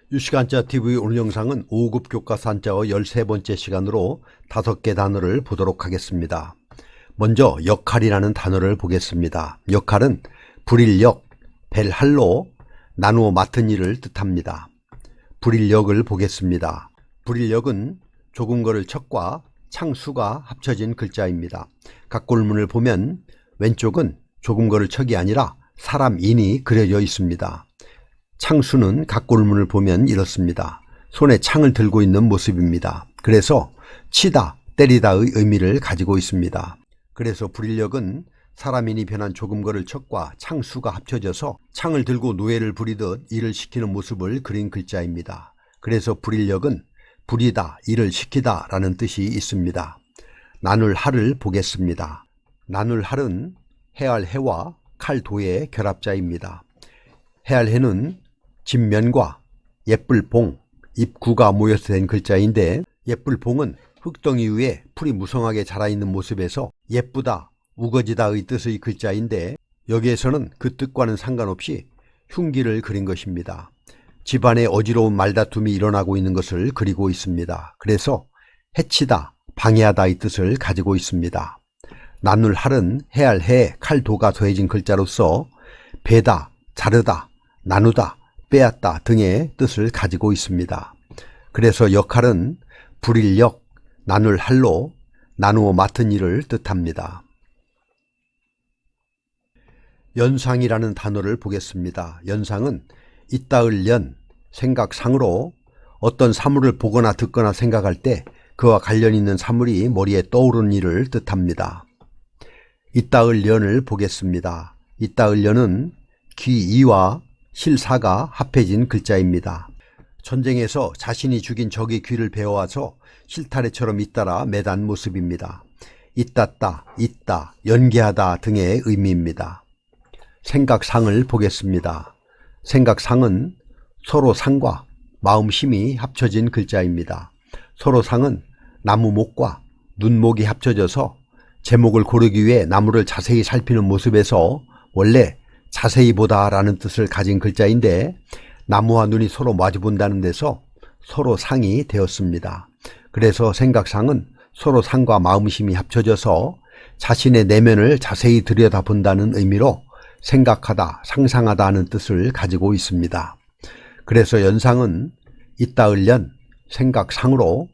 유시간자 TV 오늘 영상은 5급 교과서 한자어 13번째 시간으로 5개 단어를 보도록 하겠습니다. 먼저 역할이라는 단어를 보겠습니다. 역할은 불일역, 벨할로, 나누어 맡은 일을 뜻합니다. 불일역을 보겠습니다. 불일역은 조금거를 척과 창수가 합쳐진 글자입니다. 각골문을 보면 왼쪽은 조금거를 척이 아니라 사람 인이 그려져 있습니다. 창수는 각골문을 보면 이렇습니다. 손에 창을 들고 있는 모습입니다. 그래서 치다, 때리다의 의미를 가지고 있습니다. 그래서 불일역은 사람인이 변한 조금거를 척과 창수가 합쳐져서 창을 들고 노예를 부리듯 일을 시키는 모습을 그린 글자입니다. 그래서 불일역은 부리다, 일을 시키다 라는 뜻이 있습니다. 나눌 할을 보겠습니다. 나눌 할은 해할 해와 칼도의 결합자입니다. 해할 해는 진면과 예쁠봉, 입구가 모여서 된 글자인데 예쁠봉은 흙덩이 위에 풀이 무성하게 자라있는 모습에서 예쁘다, 우거지다의 뜻의 글자인데 여기에서는 그 뜻과는 상관없이 흉기를 그린 것입니다. 집안에 어지러운 말다툼이 일어나고 있는 것을 그리고 있습니다. 그래서 해치다, 방해하다의 뜻을 가지고 있습니다. 나눌 할은 해할 해, 칼도가 더해진 글자로서 베다, 자르다, 나누다, 빼앗다 등의 뜻을 가지고 있습니다. 그래서 역할은 불일역, 나눌 할로, 나누어 맡은 일을 뜻합니다. 연상이라는 단어를 보겠습니다. 연상은 이따을 연, 생각상으로 어떤 사물을 보거나 듣거나 생각할 때 그와 관련 있는 사물이 머리에 떠오르는 일을 뜻합니다. 이따을 연을 보겠습니다. 이따을 연은 귀이와 실사가 합해진 글자입니다. 전쟁에서 자신이 죽인 적의 귀를 베어와서 실타래처럼 잇따라 매단 모습입니다. 잇따다, 잇다, 연계하다 등의 의미입니다. 생각상을 보겠습니다. 생각상은 서로상과 마음심이 합쳐진 글자입니다. 서로상은 나무목과 눈목이 합쳐져서 제목을 고르기 위해 나무를 자세히 살피는 모습에서 원래 자세히 보다 라는 뜻을 가진 글자인데 나무와 눈이 서로 마주본다는 데서 서로상이 되었습니다. 그래서 생각상은 서로상과 마음심이 합쳐져서 자신의 내면을 자세히 들여다본다는 의미로 생각하다, 상상하다 하는 뜻을 가지고 있습니다. 그래서 연상은 이따을 연, 생각상으로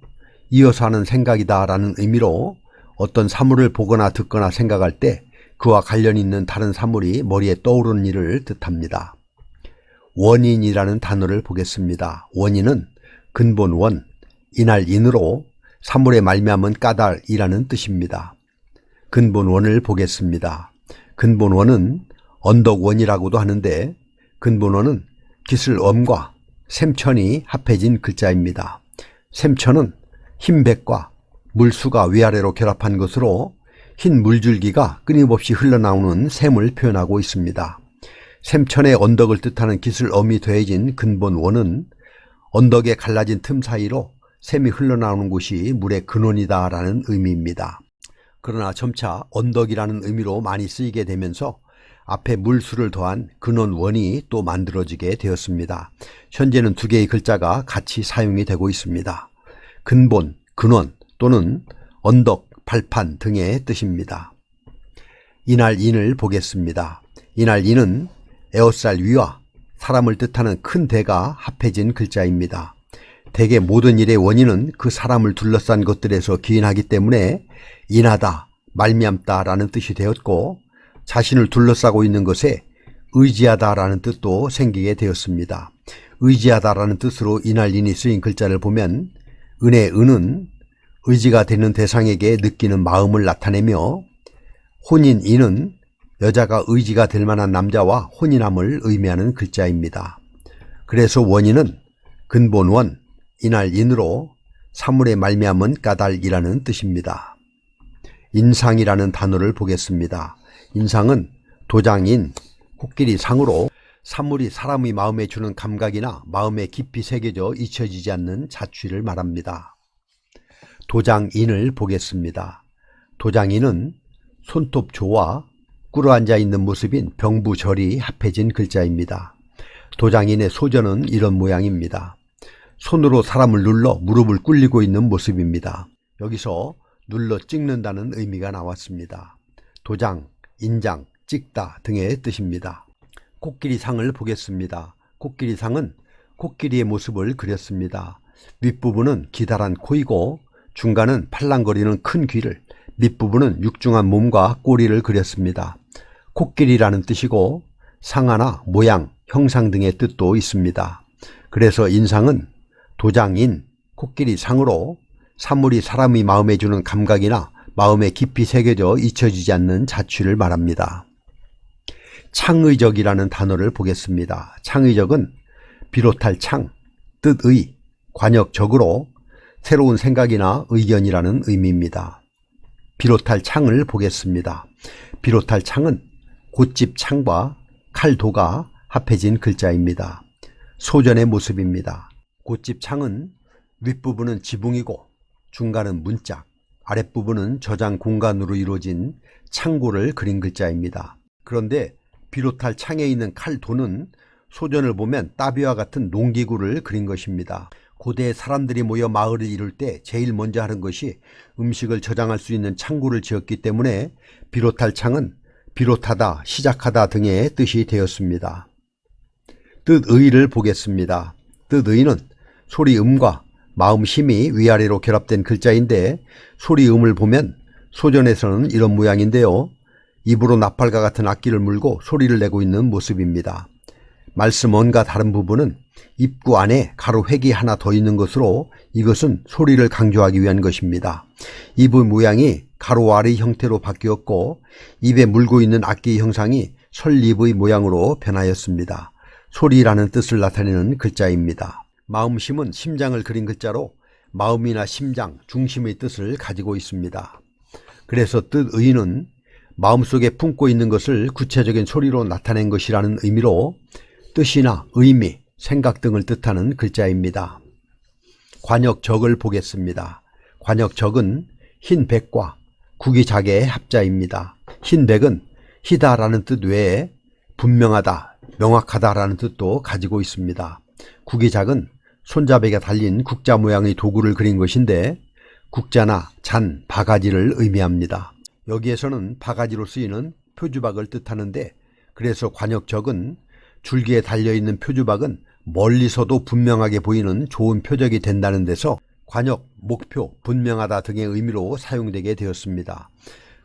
이어서 하는 생각이다 라는 의미로 어떤 사물을 보거나 듣거나 생각할 때 그와 관련 있는 다른 사물이 머리에 떠오르는 일을 뜻합니다. 원인이라는 단어를 보겠습니다. 원인은 근본 원, 인할 인으로 사물의 말미암은 까닭이라는 뜻입니다. 근본 원을 보겠습니다. 근본 원은 언덕원이라고도 하는데 근본 원은 기슬엄과 샘천이 합해진 글자입니다. 샘천은 흰백과 물수가 위아래로 결합한 것으로 흰 물줄기가 끊임없이 흘러나오는 샘을 표현하고 있습니다. 샘천의 언덕을 뜻하는 기슬엄이 더해진 근본 원은 언덕에 갈라진 틈 사이로 샘이 흘러나오는 곳이 물의 근원이다 라는 의미입니다. 그러나 점차 언덕이라는 의미로 많이 쓰이게 되면서 앞에 물수를 더한 근원원이 또 만들어지게 되었습니다. 현재는 두 개의 글자가 같이 사용이 되고 있습니다. 근본, 근원 또는 언덕, 발판 등의 뜻입니다. 인할 인을 보겠습니다. 인할 인은 에어쌀 위와 사람을 뜻하는 큰 대가 합해진 글자입니다. 대개 모든 일의 원인은 그 사람을 둘러싼 것들에서 기인하기 때문에 인하다, 말미암다 라는 뜻이 되었고 자신을 둘러싸고 있는 것에 의지하다 라는 뜻도 생기게 되었습니다. 의지하다 라는 뜻으로 인할 인이 쓰인 글자를 보면 은의 은은 의지가 되는 대상에게 느끼는 마음을 나타내며 혼인 인은 여자가 의지가 될 만한 남자와 혼인함을 의미하는 글자입니다. 그래서 원인은 근본 원, 인할 인으로 사물의 말미암은 까닭이라는 뜻입니다. 인상이라는 단어를 보겠습니다. 인상은 도장인, 코끼리 상으로 사물이 사람의 마음에 주는 감각이나 마음에 깊이 새겨져 잊혀지지 않는 자취를 말합니다. 도장인을 보겠습니다. 도장인은 손톱조와 꿇어앉아 있는 모습인 병부절이 합해진 글자입니다. 도장인의 소전은 이런 모양입니다. 손으로 사람을 눌러 무릎을 꿇리고 있는 모습입니다. 여기서 눌러 찍는다는 의미가 나왔습니다. 도장, 인장, 찍다 등의 뜻입니다. 코끼리상을 보겠습니다. 코끼리상은 코끼리의 모습을 그렸습니다. 윗부분은 기다란 코이고 중간은 팔랑거리는 큰 귀를, 밑부분은 육중한 몸과 꼬리를 그렸습니다. 코끼리라는 뜻이고 상하나 모양, 형상 등의 뜻도 있습니다. 그래서 인상은 도장인 코끼리상으로 사물이 사람이 마음에 주는 감각이나 마음에 깊이 새겨져 잊혀지지 않는 자취를 말합니다. 창의적이라는 단어를 보겠습니다. 창의적은 비롯할 창, 뜻의, 관역적으로 새로운 생각이나 의견이라는 의미입니다. 비롯할 창을 보겠습니다. 비롯할 창은 곶집 창과 칼도가 합해진 글자입니다. 소전의 모습입니다. 곶집 창은 윗부분은 지붕이고 중간은 문짝, 아랫부분은 저장 공간으로 이루어진 창고를 그린 글자입니다. 그런데 비롯할 창에 있는 칼도는 소전을 보면 따비와 같은 농기구를 그린 것입니다. 고대 사람들이 모여 마을을 이룰 때 제일 먼저 하는 것이 음식을 저장할 수 있는 창고를 지었기 때문에 비롯할 창은 비롯하다, 시작하다 등의 뜻이 되었습니다. 뜻의를 보겠습니다. 뜻의는 소리음과 마음심이 위아래로 결합된 글자인데 소리음을 보면 소전에서는 이런 모양인데요. 입으로 나팔과 같은 악기를 물고 소리를 내고 있는 모습입니다. 말씀원과 다른 부분은 입구 안에 가로 획이 하나 더 있는 것으로 이것은 소리를 강조하기 위한 것입니다. 입의 모양이 가로 아래 형태로 바뀌었고 입에 물고 있는 악기의 형상이 설립의 모양으로 변하였습니다. 소리라는 뜻을 나타내는 글자입니다. 마음심은 심장을 그린 글자로 마음이나 심장, 중심의 뜻을 가지고 있습니다. 그래서 뜻의는 마음속에 품고 있는 것을 구체적인 소리로 나타낸 것이라는 의미로 뜻이나 의미, 생각 등을 뜻하는 글자입니다. 관역적을 보겠습니다. 관역적은 흰백과 구기작의 합자입니다. 흰백은 희다라는 뜻 외에 분명하다, 명확하다라는 뜻도 가지고 있습니다. 구기작은 손잡이가 달린 국자 모양의 도구를 그린 것인데 국자나 잔, 바가지를 의미합니다. 여기에서는 바가지로 쓰이는 표주박을 뜻하는데 그래서 관역적은 줄기에 달려있는 표주박은 멀리서도 분명하게 보이는 좋은 표적이 된다는 데서 관역, 목표, 분명하다 등의 의미로 사용되게 되었습니다.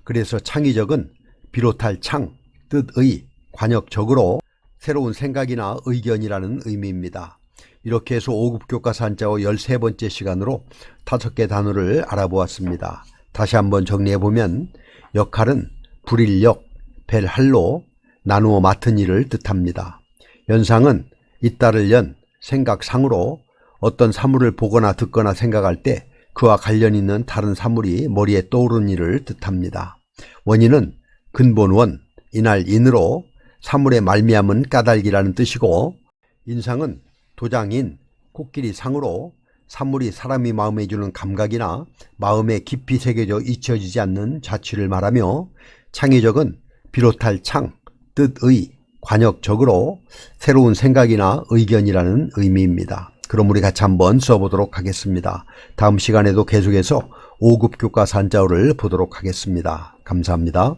그래서 창의적은 비롯할 창, 뜻의, 관역적으로 새로운 생각이나 의견이라는 의미입니다. 이렇게 해서 5급 교과서 한자어 13번째 시간으로 5개 단어를 알아보았습니다. 다시 한번 정리해보면 역할은 불일역, 벨할로 나누어 맡은 일을 뜻합니다. 연상은 잇따를 연, 생각상으로 어떤 사물을 보거나 듣거나 생각할 때 그와 관련 있는 다른 사물이 머리에 떠오르는 일을 뜻합니다. 원인은 근본원, 이날 인으로 사물의 말미암은 까닭이라는 뜻이고 인상은 도장인 코끼리상으로 사물이 사람이 마음에 주는 감각이나 마음에 깊이 새겨져 잊혀지지 않는 자취를 말하며 창의적은 비롯할 창, 뜻의, 관역적으로 새로운 생각이나 의견이라는 의미입니다. 그럼 우리 같이 한번 써보도록 하겠습니다. 다음 시간에도 계속해서 5급 교과서 한자어를 보도록 하겠습니다. 감사합니다.